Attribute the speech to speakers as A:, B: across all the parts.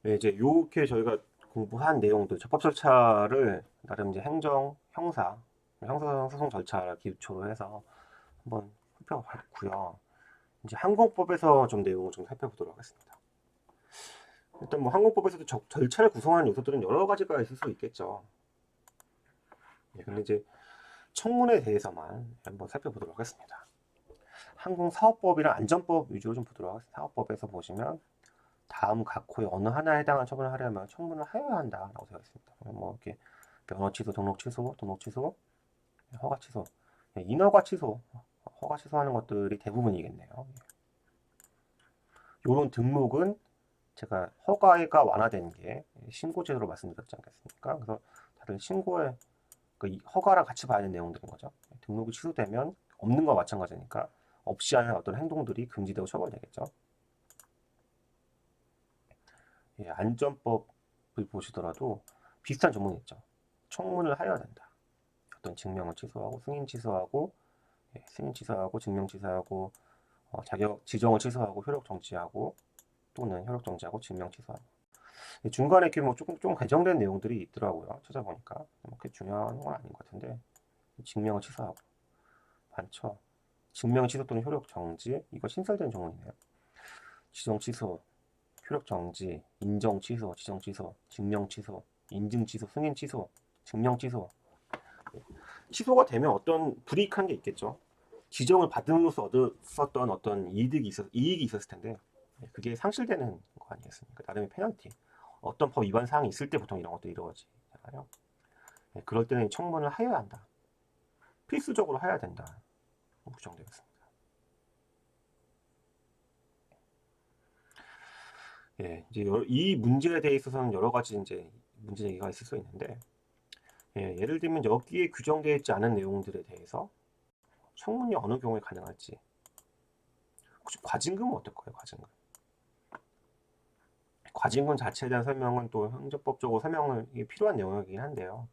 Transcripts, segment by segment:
A: 네, 이제 요렇게 저희가 공부한 내용들, 적법 절차를 나름 이제 행정, 형사소송 절차를 기초로 해서 한번 살펴봤고요. 이제 항공법에서 좀 내용을 좀 살펴보도록 하겠습니다. 일단 뭐 항공법에서도 절차를 구성하는 요소들은 여러 가지가 있을 수 있겠죠. 예, 근데 이제 청문에 대해서만 한번 살펴보도록 하겠습니다. 항공사업법이랑 안전법 위주로 좀 보도록 하겠습니다. 사업법에서 보시면 다음 각 호의 어느 하나에 해당한 처분을 하려면 청문을 하여야 한다라고 되어 있습니다. 뭐 이렇게 면허 취소, 등록 취소, 허가 취소, 인허가 취소, 허가 취소하는 것들이 대부분이겠네요. 이런 등록은 제가 허가가 완화된 게 신고제도로 말씀드렸지 않겠습니까? 그래서 다들 신고에 그 허가랑 같이 봐야 하는 내용들인 거죠. 등록이 취소되면 없는 거와 마찬가지니까 없이 하는 어떤 행동들이 금지되고 처벌되겠죠. 예, 안전법을 보시더라도 비슷한 조문이 있죠. 청문을 하여야 된다. 어떤 증명을 취소하고 승인 취소하고 승인 취소하고 증명 취소하고 자격 지정을 취소하고 효력 정지하고 또는 효력 정지하고 증명 취소하고 중간에 이렇게 뭐 조금 개정된 내용들이 있더라고요. 찾아보니까 그렇게 중요한 건 아닌 것 같은데 증명을 취소하고 반처 증명 취소 또는 효력 정지 이거 신설된 조문이네요. 지정 취소, 효력 정지, 인정 취소, 지정 취소, 증명 취소, 인증 취소, 승인 취소, 증명 취소. 취소가 되면 어떤 불이익한 게 있겠죠. 지정을 받음으로써 얻었었던 어떤 이익이 있었을 텐데 그게 상실되는 거 아니겠습니까? 나름의 페널티. 어떤 법 위반 사항이 있을 때 보통 이런 것도 이루어지잖아요. 그럴 때는 청문을 하여야 한다. 필수적으로 해야 된다. 규정되어 있습니다. 예, 이제 이 문제에 대해 있어서는 여러 가지 이제 문제 제기가 있을 수 있는데 예를 들면 여기에 규정되어 있지 않은 내용들에 대해서 청문이 어느 경우에 가능할지 혹시 과징금은 어떨까요? 과징금 자체에 대한 설명은 또 행정법적으로 설명이 필요한 내용이긴 한데요.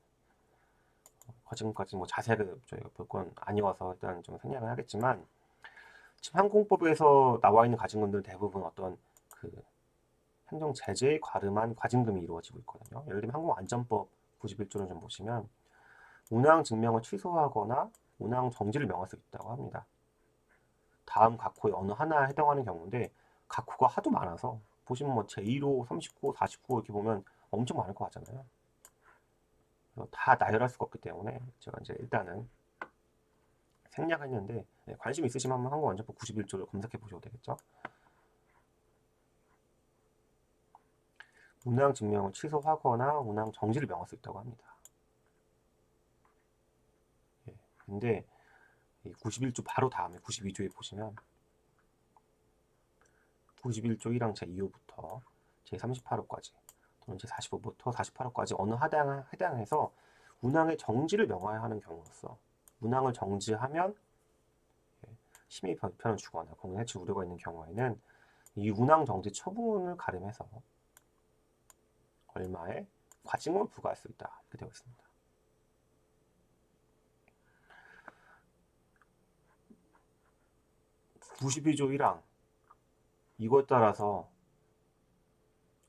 A: 과징금까지 뭐 자세를 저희가 볼 건 아니어서 일단 좀 생략을 하겠지만 지금 항공법에서 나와 있는 과징금들은 대부분 어떤 그 행정 제재에 과름한 과징금이 이루어지고 있거든요. 예를 들면 항공안전법 91조를 좀 보시면 운항 증명을 취소하거나 운항 정지를 명할 수 있다고 합니다. 다음 각 호의 어느 하나에 해당하는 경우인데 각 호가 하도 많아서 보시면 뭐 제1호, 30호, 49호 이렇게 보면 엄청 많을 것 같잖아요. 다 나열할 수가 없기 때문에 제가 이제 일단은 생략했는데 관심 있으시면 한번 항공안전법 91조를 검색해 보셔도 되겠죠. 운항 증명을 취소하거나 운항 정지를 명할 수 있다고 합니다. 예, 근데 91조 바로 다음에 92조에 보시면 91조 1항 제2호부터 제38호까지 또는 제45부터 48호까지 어느 해당해서 운항의 정지를 명하여야 하는 경우로서 운항을 정지하면 심의 변편을 주거나 공연 해치 우려가 있는 경우에는 이 운항 정지 처분을 가름해서 얼마의 과징금을 부과할 수 있다 이렇게 되어 있습니다. 92조 1항 이거에 따라서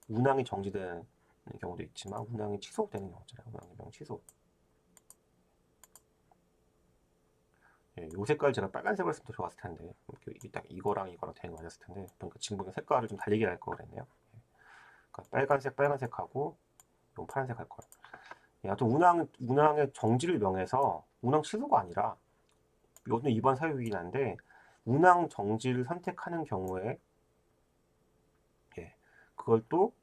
A: 운항이 정지되는 경우도 있지만 운항이 취소되는 경우잖아요. 운항명 취소. 예, 요 색깔 제가 빨간색으로 했으면 더 좋았을 텐데 딱 이거랑 되는 거 맞았을 텐데 그러니까 지금 보면 색깔을 좀 달리게 할 거 그랬네요. 그러니까 빨간색하고 요 파란색 할 걸. 예, 하여튼 운항의 정지를 명해서 운항 취소가 아니라 요즘 이번 사유이긴 한데 운항 정지를 선택하는 경우에 예, 그걸 또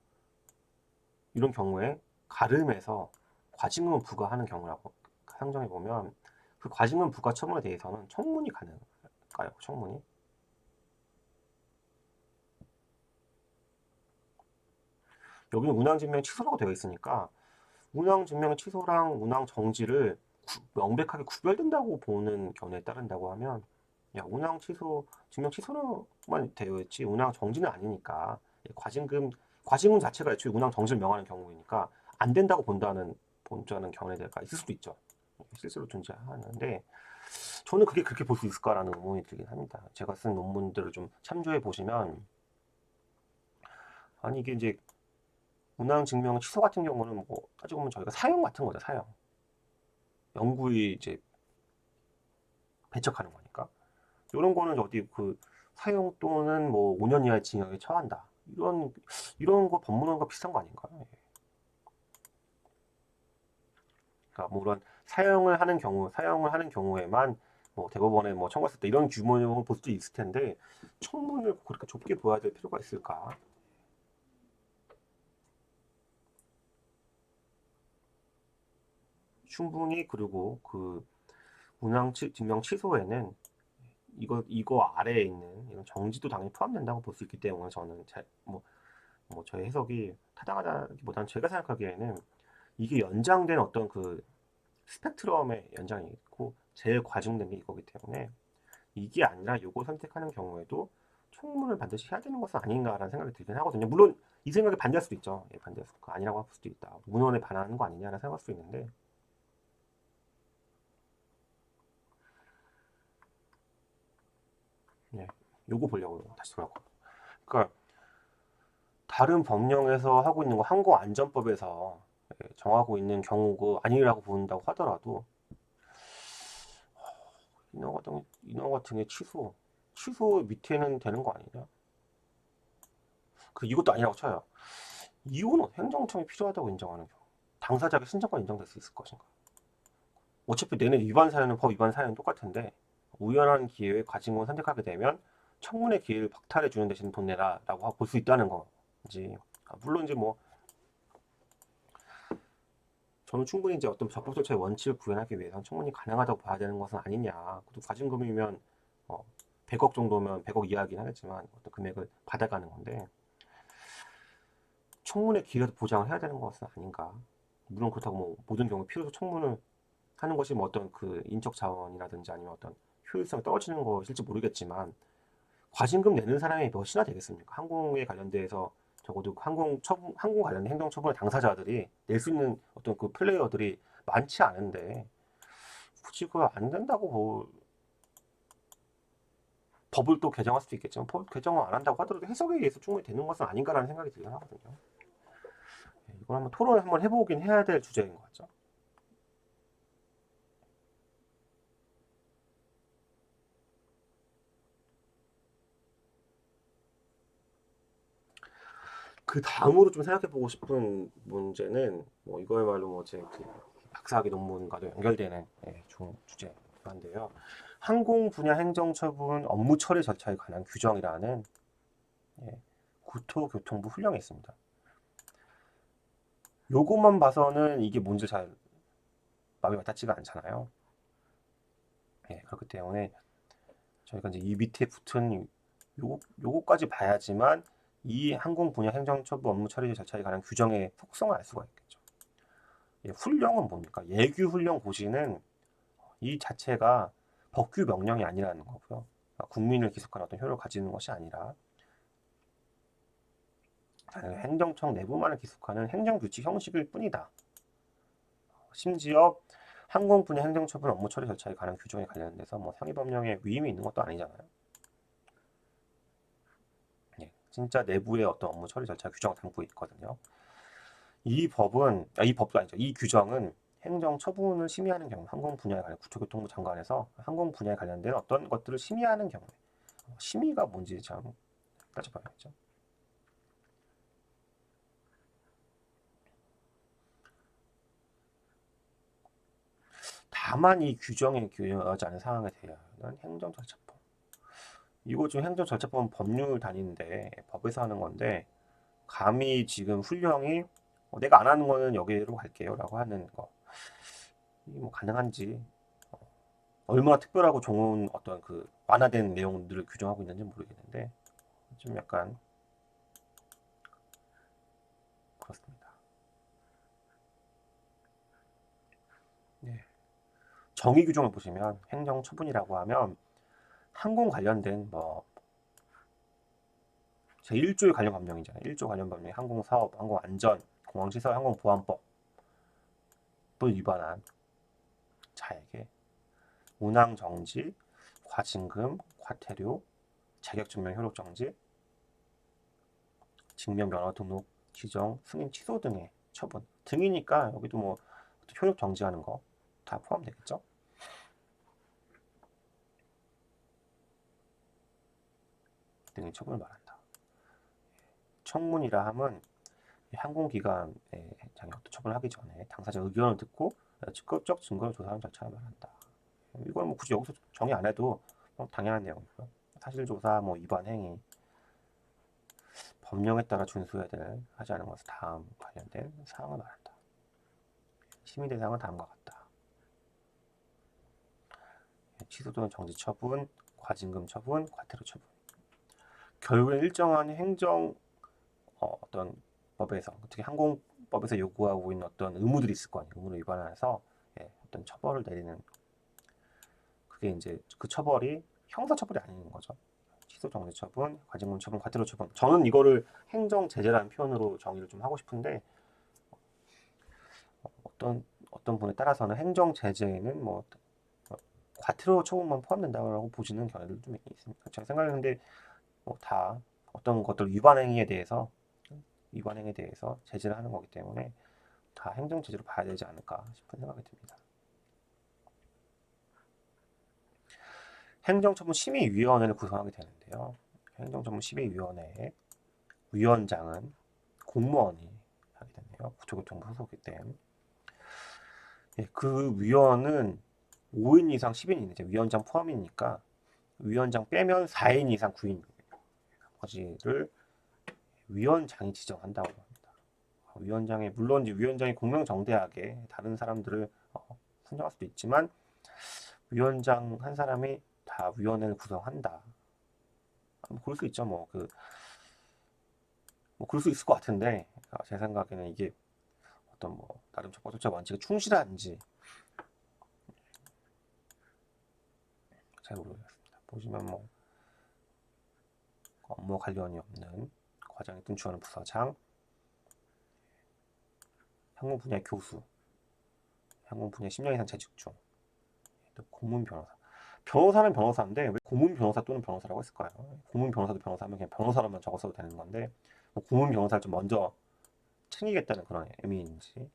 A: 이런 경우에 가름해서 과징금을 부과하는 경우라고 상정해 보면 그 과징금 부과 처분에 대해서는 청문이 가능할까요? 청문이? 여기는 운항증명 취소라고 되어 있으니까 운항증명 취소랑 운항 정지를 명백하게 구별된다고 보는 견해에 따른다고 하면 야 운항 취소 증명 취소로만 되어 있지 운항 정지는 아니니까 과징금 자체가 애초에 운항 정지를 명하는 경우이니까 안 된다고 본다는 견해가 있을 수도 있죠. 실제로 존재하는데 저는 그게 그렇게 볼 수 있을까라는 의문이 들긴 합니다. 제가 쓴 논문들을 좀 참조해 보시면 아니 이게 이제 운항 증명 취소 같은 경우는 뭐 따지고 보면 저희가 사용 같은 거죠, 사용. 영구히 이제 배척하는 거니까. 이런 거는 어디 그 사용 또는 뭐 5년 이하의 징역에 처한다. 이런 거 법무론과 비슷한 거 아닌가요? 예. 그러니까 물론 사용을 하는 경우에만 뭐 대법원에 뭐 청구했을 때 이런 규모를 볼 수도 있을 텐데 청문을 그렇게 좁게 보아야 될 필요가 있을까? 충분히 그리고 그 증명 취소에는 이거 아래에 있는 이런 정지도 당연히 포함된다고 볼 수 있기 때문에 저는 뭐 저의 해석이 타당하다기보다는 제가 생각하기에는 이게 연장된 어떤 그 스펙트럼의 연장이 있고 제일 과중된 게 이거기 때문에 이게 아니라 이거 선택하는 경우에도 청문을 반드시 해야 되는 것은 아닌가라는 생각이 들긴 하거든요. 물론 이 생각에 반대할 수도 있죠. 예, 반대할 수도 있고 아니라고 할 수도 있다. 문헌에 반하는 거 아니냐라는 생각할 수도 있는데 예, 요거 보려고 다시 돌아왔고. 그러니까 다른 법령에서 하고 있는 거 항공안전법에서 예, 정하고 있는 경우가 아니라고 본다고 하더라도 인허가 등의 취소 밑에는 되는 거 아니냐? 그 이것도 아니라고 쳐요. 이유는 행정청이 필요하다고 인정하는 경우. 당사자의 신청권 인정될 수 있을 것인가? 어차피 내는 위반 사유는 법 위반 사유는 똑같은데 우연한 기회에 과징금을 선택하게 되면 청문회 기회를 박탈해 주는 대신 돈 내라라고 볼 수 있다는 거지. 물론 이제 뭐 저는 충분히 이제 어떤 적법 절차의 원칙을 구현하기 위해서는 청문이 가능하다고 봐야 되는 것은 아니냐. 또 과징금이면 어, 100억 정도면 100억 이하긴 하겠지만 어떤 금액을 받아가는 건데 청문회 기회도 보장을 해야 되는 것은 아닌가. 물론 그렇다고 뭐 모든 경우 필요해서 청문을 하는 것이 뭐 어떤 그 인적 자원이라든지 아니면 어떤 효율성이 떨어지는 것일지 모르겠지만 과징금 내는 사람이 몇이나 되겠습니까? 항공에 관련돼서 적어도 항공 관련 행정처분 당사자들이 낼 수 있는 어떤 그 플레이어들이 많지 않은데 굳이 그거 안 된다고 뭐 법을 또 개정할 수도 있겠지만 법 개정을 안 한다고 하더라도 해석에 의해서 충분히 되는 것은 아닌가라는 생각이 들긴 하거든요. 이걸 한번 토론을 한번 해보긴 해야 될 주제인 것 같죠. 그 다음으로 좀 생각해보고 싶은 문제는 뭐 이거야말로 뭐제그 박사학위 논문과도 연결되는 예, 주제인데요. 항공 분야 행정처분 업무 처리 절차에 관한 규정이라는 예, 국토교통부 훈령이 있습니다. 요것만 봐서는 이게 뭔지 잘 마음이 와닿지가 않잖아요. 예, 그렇기 때문에 저희가 이제 이 밑에 붙은 요거까지 봐야지만 이 항공 분야 행정처분 업무 처리 절차에 관한 규정의 속성을 알 수가 있겠죠. 예, 훈령은 뭡니까? 예규 훈령 고시는 이 자체가 법규 명령이 아니라는 거고요. 국민을 기속하는 어떤 효력을 가지는 것이 아니라 행정청 내부만을 기속하는 행정규칙 형식일 뿐이다. 심지어 항공 분야 행정처분 업무 처리 절차에 관한 규정에 관련돼서 뭐 상위법령에 위임이 있는 것도 아니잖아요. 예, 진짜 내부의 어떤 업무 처리 절차 규정을 담고 있거든요. 이 법도 아니죠. 이 규정은 행정 처분을 심의하는 경우, 항공 분야에 관련 국토교통부 장관에서 항공 분야에 관련된 어떤 것들을 심의하는 경우에 심의가 뭔지 참 따져봐야겠죠. 다만 이 규정에 규정하지 않은 사항에 대한 행정절차법. 이거 지금 행정절차법은 법률 단위인데 법에서 하는 건데 감히 지금 훈령이 내가 안 하는 거는 여기로 갈게요라고 하는 거. 이게 뭐 가능한지 얼마나 특별하고 좋은 어떤 그 완화된 내용들을 규정하고 있는지 모르겠는데 좀 약간 그렇습니다. 네. 정의 규정을 보시면 행정처분이라고 하면 항공 관련된 뭐 제1조의 관련 법령이잖아요. 1조 관련 법령이 항공사업, 항공안전, 공항시설, 항공보안법을 위반한 자에게 운항정지, 과징금, 과태료, 자격증명 효력정지, 증명면허 등록 지정, 승인 취소 등의 처분. 등이니까 여기도 뭐 효력 정지하는 거 다 포함되겠죠. 등의 처분을 말한다. 청문이라 함은 항공기관에 장애 어떤 처분을 하기 전에 당사자 의견을 듣고 직접적 증거를 조사하는 절차를 말한다. 이걸 뭐 굳이 여기서 정의 안 해도 당연한 내용이고요. 사실조사, 뭐 위반 행위, 법령에 따라 준수해야 될 하지 않은 것은 다음 관련된 사항을 말한다. 심의 대상은 다음과 같다. 취소 또는 정지 처분, 과징금 처분, 과태료 처분. 결국에 일정한 행정 어떤 법에서, 특히 항공법에서 요구하고 있는 어떤 의무들이 있을 거 아니에요. 의무를 위반해서 어떤 처벌을 내리는, 그게 이제 그 처벌이 형사처벌이 아닌 거죠. 취소, 정지 처분, 과징금 처분, 과태료 처분. 저는 이거를 행정 제재라는 표현으로 정의를 좀 하고 싶은데 어떤 분에 따라서는 행정 제재에는 뭐 과태료 처분만 포함된다고 보시는 경우도 좀 있습니다. 제가 생각하는데 다 어떤 것들 위반 행위에 대해서 제재를 하는 거기 때문에 다 행정 제재로 봐야 되지 않을까 싶은 생각이 듭니다. 행정처분심의위원회를 구성하게 되는데요. 행정처분심의위원회의 위원장은 공무원이 하게 되네요. 국토교통부 소속이기 때문에. 그 위원은 5인 이상 10인 이제 위원장 포함이니까 위원장 빼면 4인 이상 9인 나머지를 위원장이 지정한다고 합니다. 물론 이제 위원장이 공명정대하게 다른 사람들을 선정할 수도 있지만 위원장 한 사람이 다 위원회를 구성한다. 그럴 수 있죠. 그럴 수 있을 것 같은데 제 생각에는 이게 어떤 나름 적법조차 원칙에 충실한지 잘 모르겠습니다. 보시면 업무 관련이 없는 과장이 뜬추하는 부서장, 항공 분야 교수, 항공 분야 10년 이상 재직 중, 또 고문 변호사. 변호사는 변호사인데 왜 고문 변호사 또는 변호사라고 했을까요? 고문 변호사도 변호사면 그냥 변호사로만 적었어도 되는 건데 고문 변호사를 좀 먼저 챙기겠다는 그런 의미인지.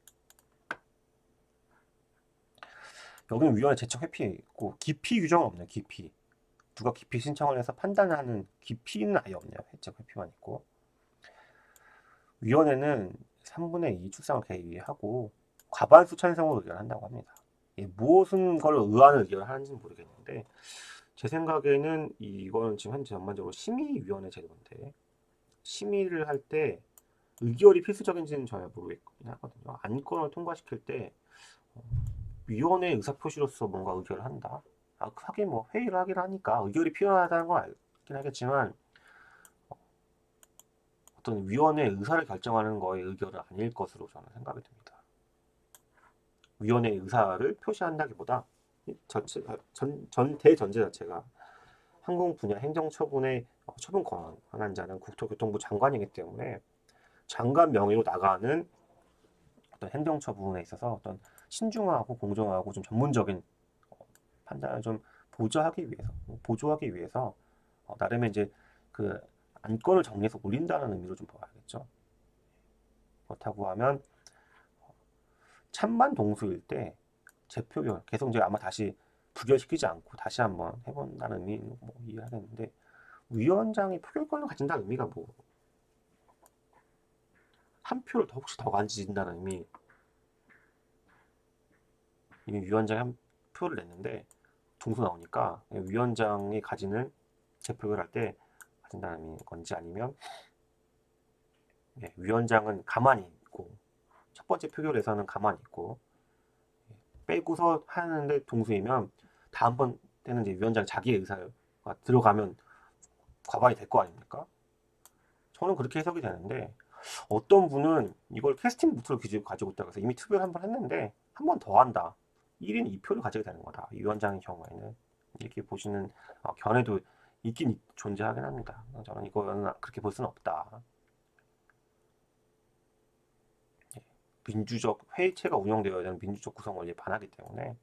A: 여기는 위원회 제척 회피 있고 깊이 규정은 없네요. 깊이. 누가 깊이 신청을 해서 판단하는 깊이는 아예 없네요. 제척 회피만 있고. 위원회는 3분의 2 출상을 개의하고 과반수 찬성으로 의결한다고 합니다. 무엇은 걸 의안을 의결하는지는 모르겠는데 제 생각에는 이거는 지금 현재 전반적으로 심의위원회 제도인데 심의를 할 때 의결이 필수적인지는 잘 모르겠긴 하거든요. 안건을 통과시킬 때 위원회 의사표시로서 뭔가 의결을 한다. 하긴 회의를 하긴 하니까 의결이 필요하다는 건 알긴 하겠지만 어떤 위원회 의사를 결정하는 거에 의결은 아닐 것으로 저는 생각이 듭니다. 위원회 의사를 표시한다기보다 대전제 자체가 항공 분야 행정처분의 처분 권한 자는 국토교통부 장관이기 때문에 장관 명의로 나가는 어떤 행정처분에 있어서 어떤 신중하고 공정하고 좀 전문적인 판단을 좀 보조하기 위해서 나름의 이제 그 안건을 정리해서 올린다는 의미로 좀 봐야겠죠. 그렇다고 하면 찬반 동수일 때 재표결 계속 이제 아마 다시 부결시키지 않고 다시 한번 해본다는 의미 이해하겠는데 위원장이 표결권을 가진다는 의미가 한 표를 혹시 더 가진다는 의미. 이미 위원장이 한 표를 냈는데 동수 나오니까 위원장이 가지는 재표결할 때 가진다는 의미인 건지 아니면 위원장은 가만히 있고 첫 번째 표결에서는 가만히 있고 빼고서 하는데 동수이면 다음번 때는 이제 위원장 자기의 의사가 들어가면 과반이 될 거 아닙니까? 저는 그렇게 해석이 되는데 어떤 분은 이걸 캐스팅 보트를 가지고 있다고 해서 이미 투표를 한 번 했는데 한 번 더 한다. 1인 2표를 가지게 되는 거다. 이 위원장의 경우에는 이렇게 보시는 견해도 있긴 존재하긴 합니다. 저는 이거는 그렇게 볼 수는 없다. 민주적 회의체가 운영되어야 되는 민주적 구성 원리에 반하기 때문에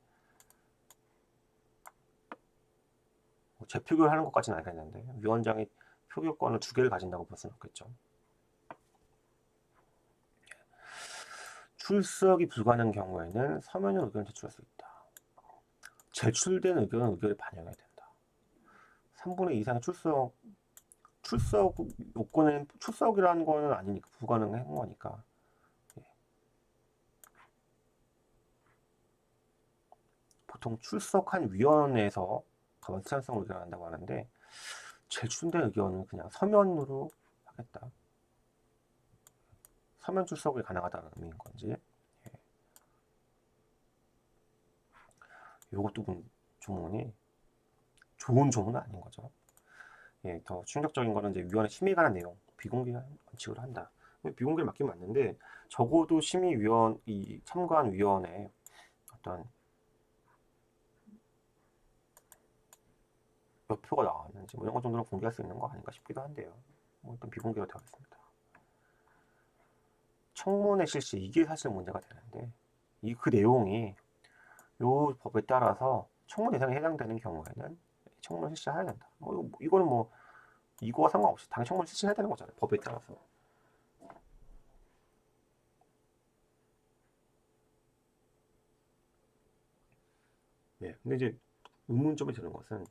A: 재표결하는 것까지는 알겠는데 위원장이 표결권을 2개를 가진다고 볼 수는 없겠죠. 출석이 불가능한 경우에는 서면으로 의견을 제출할 수 있다. 제출된 의견은 의결에 반영해야 된다. 3분의 2 이상의 출석 요건은 출석이라는 거는 아니니까 불가능한 거니까. 예. 보통 출석한 위원회에서 과반 찬성을 의견한다고 하는데 제출된 의견은 그냥 서면으로 하겠다. 서면 출석이 가능하다는 의미인 건지. 예. 요것도 조문이 좋은 조문은 아닌 거죠. 예, 더 충격적인 거는 이제 위원회 심의에 관한 내용 비공개 원칙으로 한다. 비공개를 맞긴 맞는데 적어도 심의위원 이 참가한 위원회 어떤 몇 표가 나왔는지 뭐 이런 것 정도는 공개할 수 있는 거 아닌가 싶기도 한데요. 뭐 일단 비공개로 되어 있습니다. 청문회 실시 이게 사실 문제가 되는데 그 내용이 요 법에 따라서 청문 대상에 해당되는 경우에는 청문을 실시해야 된다. 이거는 뭐 이거와 상관없이 당연히 청문을 실시해야 되는 거잖아요. 법에 따라서. 네, 근데 이제 의문점이 드는 것은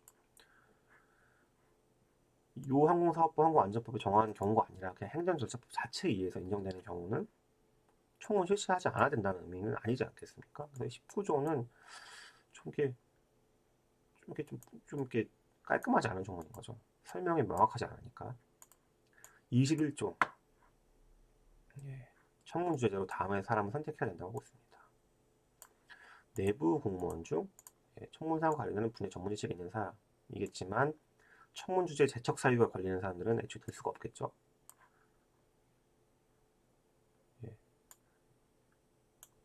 A: 요 항공사업법 항공안전법에 정한 경우가 아니라 그냥 행정절차법 자체에 의해서 인정되는 경우는 청문 실시하지 않아야 된다는 의미는 아니지 않겠습니까? 그래서 19조는 좀 이렇게 좀 이렇게 깔끔하지 않은 조문인 거죠. 설명이 명확하지 않으니까. 21조 청문 주제로 다음에 사람을 선택해야 된다고 하고 있습니다. 내부 공무원 중 청문 사항과 관련되는 분야 전문 지식이 있는 사람이겠지만 청문 주제 재척 사유가 걸리는 사람들은 애초에 될 수가 없겠죠.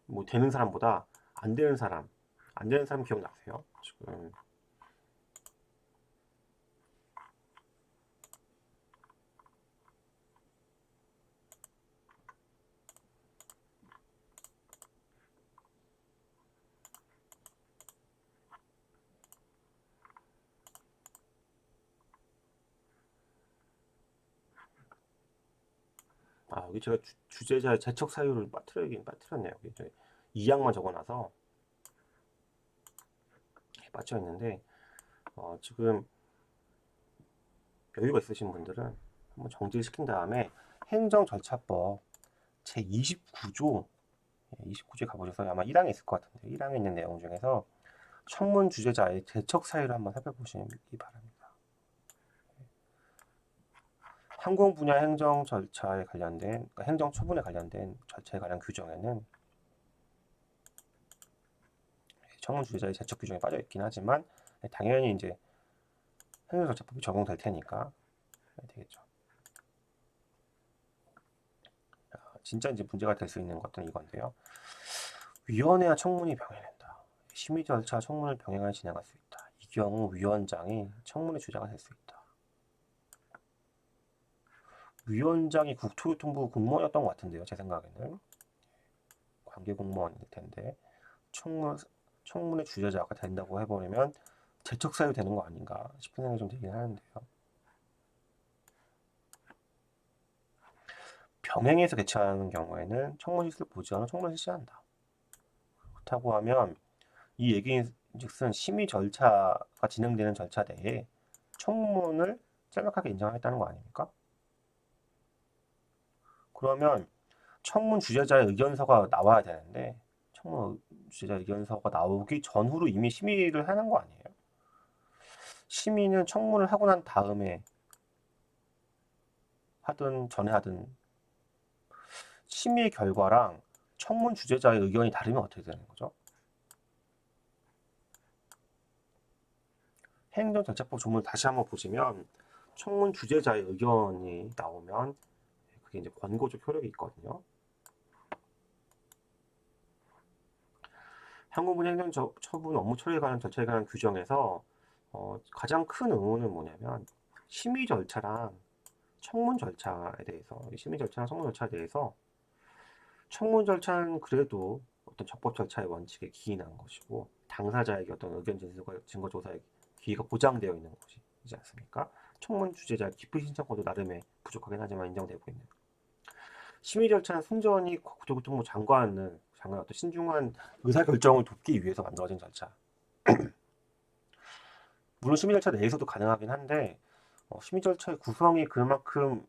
A: 뭐 되는 사람보다 안 되는 사람 기억나세요? 지금 여기 제가 주제자의 재척 사유를 빠뜨렸네요. 여기 2항만 적어놔서 빠져 있는데 지금 여유가 있으신 분들은 한번 정지를 시킨 다음에 행정절차법 제29조 29조에 가보셔서 아마 1항에 있을 것 같은데 1항에 있는 내용 중에서 청문 주제자의 재척 사유를 한번 살펴보시기 바랍니다. 항공 분야 행정 절차에 관련된 그러니까 행정 처분에 관련된 절차에 관한 규정에는 청문 주제자의 재척 규정이 빠져 있긴 하지만 당연히 이제 행정절차법이 적용될 테니까 되겠죠. 진짜 이제 문제가 될 수 있는 것들은 이건데요. 위원회와 청문이 병행된다. 심의 절차 청문을 병행하여 진행할 수 있다. 이 경우 위원장이 청문의 주자가 될 수 있다. 위원장이 국토교통부 공무원이었던 것 같은데요. 제 생각에는 관계 공무원일 텐데 청문의 주재자가 된다고 해버리면 재척 사유 되는 거 아닌가 싶은 생각이 좀 들긴 하는데요. 병행해서 개최하는 경우에는 청문 실시를 보지하는 청문을 실시한다. 그렇다고 하면 이 얘기인즉슨 심의 절차가 진행되는 절차 내에 청문을 짤막하게 인정하겠다는 거 아닙니까? 그러면 청문 주재자의 의견서가 나와야 되는데 청문 주재자 의견서가 나오기 전후로 이미 심의를 하는 거 아니에요? 심의는 청문을 하고 난 다음에 하든 전에 하든 심의 결과랑 청문 주재자의 의견이 다르면 어떻게 되는 거죠? 행정절차법 조문을 다시 한번 보시면 청문 주재자의 의견이 나오면 그게 이제 권고적 효력이 있거든요. 항공분 행정처분 업무 처리에 관한 절차에 관한 규정에서 가장 큰 의문은 뭐냐면 심의 절차랑 청문 절차에 대해서 심의 절차랑 청문 절차에 대해서 청문 절차는 그래도 어떤 적법 절차의 원칙에 기인한 것이고 당사자에게 어떤 의견 증거 조사의 기회가 보장되어 있는 것이지 않습니까? 청문 주재자 기피 신청권도 나름의 부족하긴 하지만 인정되고 있는 심의 절차는 순전히 국토교통부 장관은 어떤 신중한 의사 결정을 돕기 위해서 만들어진 절차. 물론 심의 절차 내에서도 가능하긴 한데 심의 절차의 구성이 그만큼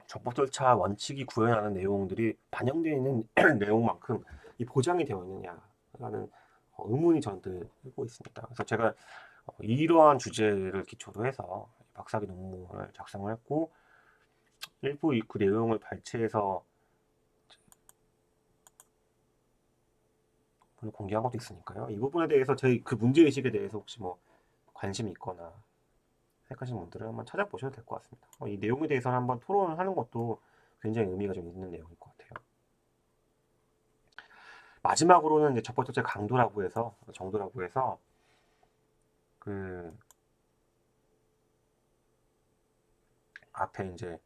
A: 적법 절차 원칙이 구현하는 내용들이 반영되어 있는 내용만큼 이 보장이 되어 있느냐라는 의문이 저는 들고 있습니다. 그래서 제가 이러한 주제를 기초로 해서 박사학위 논문을 작성을 했고 일부 그 내용을 발췌해서 공개한 것도 있으니까요. 이 부분에 대해서 저희 그 문제의식에 대해서 혹시 뭐 관심이 있거나 생각하시는 분들은 한번 찾아보셔도 될 것 같습니다. 이 내용에 대해서는 한번 토론을 하는 것도 굉장히 의미가 좀 있는 내용일 것 같아요. 마지막으로는 이제 첫 번째 강도라고 해서 정도라고 해서 그 앞에 이제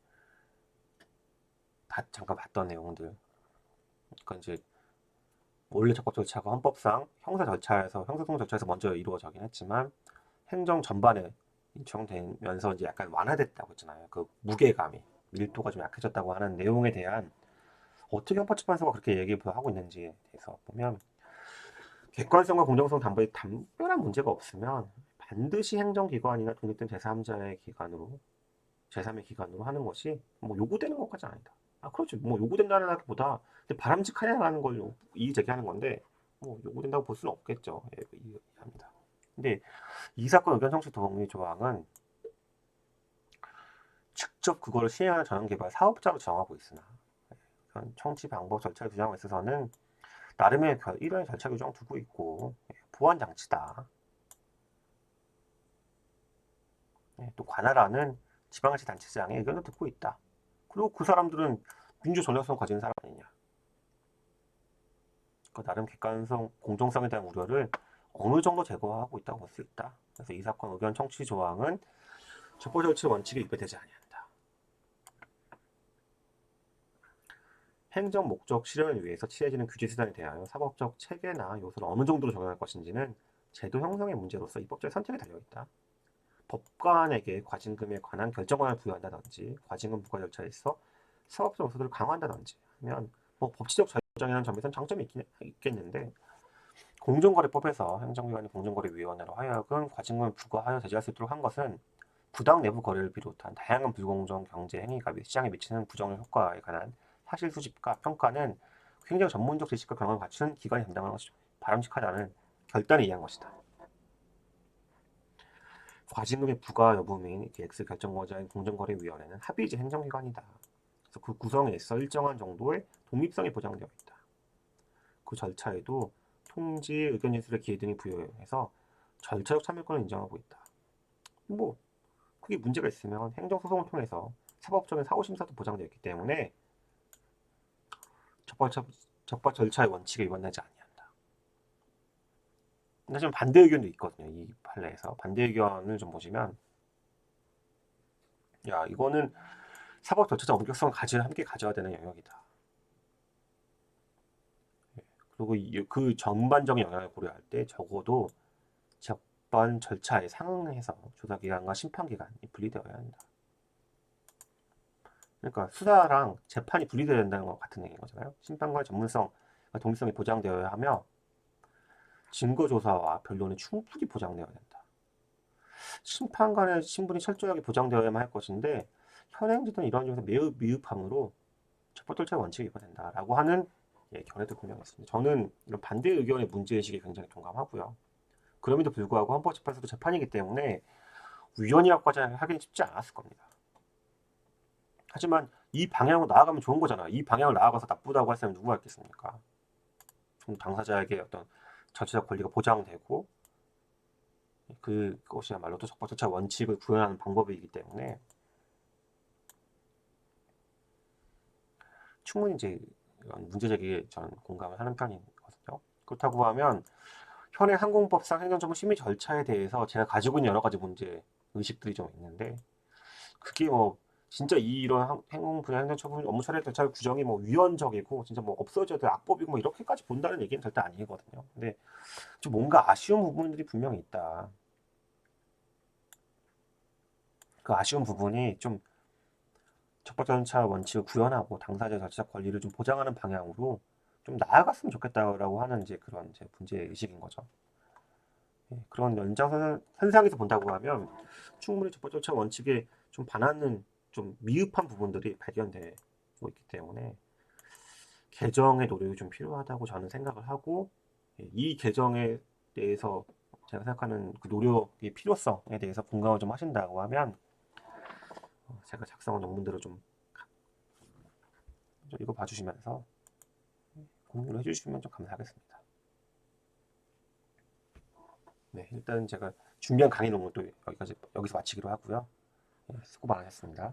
A: 잠깐 봤던 내용들. 그러니까 이제 원래 적법 절차가 헌법상 형사소송 절차에서 먼저 이루어지긴 했지만 행정 전반에 인정되면서 이제 약간 완화됐다고 했잖아요. 그 무게감이 밀도가 좀 약해졌다고 하는 내용에 대한 어떻게 헌법재판소가 그렇게 얘기를 하고 있는지에 대해서 보면 객관성과 공정성 담보에 특별한 문제가 없으면 반드시 행정기관이나 독립된 제3자의 기관으로 제3의 기관으로 하는 것이 뭐 요구되는 것까지 아니다. 그렇죠. 뭐 요구된다는 것보다 바람직하냐라는 걸 이의 제기하는 건데 뭐 요구된다고 볼 수는 없겠죠. 예, 이해합니다. 근데 이 사건 의견 청취 동의 조항은 직접 그걸 시행하는 전환개발 사업자로 정하고 있으나 청취 방법 절차를 규정에 있어서는 나름의 일련의 절차 규정을 두고 있고 보완 장치다. 또 관할하는 지방자치 단체장의 의견을 듣고 있다. 그리고 그 사람들은 민주 전략성을 가진 사람 아니냐. 그 나름 객관성, 공정성에 대한 우려를 어느 정도 제거하고 있다고 볼 수 있다. 그래서 이 사건 의견 청취 조항은 적법 절차 원칙에 위배되지 아니한다. 행정 목적 실현을 위해서 취해지는 규제 수단에 대하여 사법적 체계나 요소를 어느 정도로 적용할 것인지는 제도 형성의 문제로서 입법자의 선택에 달려있다. 법관에게 과징금에 관한 결정권을 부여한다든지 과징금 부과 절차에 있어 사법적 요소들을 강화한다든지 하면 뭐 법치적 자율성이라는 점에서는 장점이 있겠는데 공정거래법에서 행정기관이 공정거래위원회로 하여금 과징금을 부과하여 제재할 수 있도록 한 것은 부당 내부 거래를 비롯한 다양한 불공정 경제 행위가 시장에 미치는 부정적 효과에 관한 사실 수집과 평가는 굉장히 전문적 지식과 경험을 갖춘 기관이 담당하는 것이 바람직하다는 결단에 의한 것이다. 과징금의 부과 여부 및 계획서 결정권자인 공정거래위원회는 합의제 행정기관이다. 그래서 그 구성에 있어 일정한 정도의 독립성이 보장되어 있다. 그 절차에도 통지, 의견 제출의 기회 등이 부여해서 절차적 참여권을 인정하고 있다. 뭐 그게 문제가 있으면 행정소송을 통해서 사법적인 사고심사도 보장되어 있기 때문에 적법 절차의 원칙에 위반하지 아니한다. 근데 좀 반대 의견도 있거든요. 이 판례에서 반대 의견을 좀 보시면 이거는 사법 절차적 엄격성을 함께 가져야 되는 영역이다. 그리고 그 전반적인 영향을 고려할 때 적어도 적반 절차에 상응해서 조사기관과 심판기관이 분리되어야 한다. 그러니까 수사랑 재판이 분리되어야 된다는 것 같은 얘기인 거잖아요. 심판관의 전문성, 독립성이 보장되어야 하며 증거조사와 변론이 충분히 보장되어야 된다. 심판관의 신분이 철저하게 보장되어야만 할 것인데 현행지도는 이러한 점에서 매우 미흡함으로 적법 절차 원칙에 위반된다라고 하는 견해도 분명히 있습니다. 저는 이런 반대 의견의 문제의식에 굉장히 동감하고요. 그럼에도 불구하고 헌법재판소도 재판이기 때문에 위헌이라고까지 하기는 쉽지 않았을 겁니다. 하지만 이 방향으로 나아가면 좋은 거잖아. 이 방향을 나아가서 나쁘다고 할 사람이 누구가 있겠습니까? 당사자에게 어떤 절차적 권리가 보장되고 그것이야말로 또 적법 절차 원칙을 구현하는 방법이기 때문에 충분히 이제 이런 문제 제기에 저는 공감을 하는 편이거든요. 그렇다고 하면 현행 항공법상 행정처분 심의 절차에 대해서 제가 가지고 있는 여러 가지 문제 의식들이 좀 있는데 그게 뭐 진짜 이런 행공 분야 행정처분 업무 처리 절차 규정이 뭐 위헌적이고 진짜 뭐 없어져야 될 악법이고 뭐 이렇게까지 본다는 얘기는 절대 아니거든요. 근데 좀 뭔가 아쉬운 부분들이 분명히 있다. 그 아쉬운 부분이 좀 적법전차 원칙을 구현하고 당사자 절차적 권리를 좀 보장하는 방향으로 좀 나아갔으면 좋겠다라고 하는 이제 그런 이제 문제 의식인 거죠. 예, 그런 연장선상에서 본다고 하면 충분히 적법절차 원칙에 좀 반하는 좀 미흡한 부분들이 발견되고 있기 때문에 개정의 노력이 좀 필요하다고 저는 생각을 하고, 예, 이 개정에 대해서 제가 생각하는 그 노력의 필요성에 대해서 공감을 좀 하신다고 하면 제가 작성한 논문들을 좀 읽어봐 주시면서 공유를 해주시면 좀 감사하겠습니다. 네, 일단 제가 준비한 강의 논문도 여기서 마치기로 하고요. 네, 수고 많으셨습니다.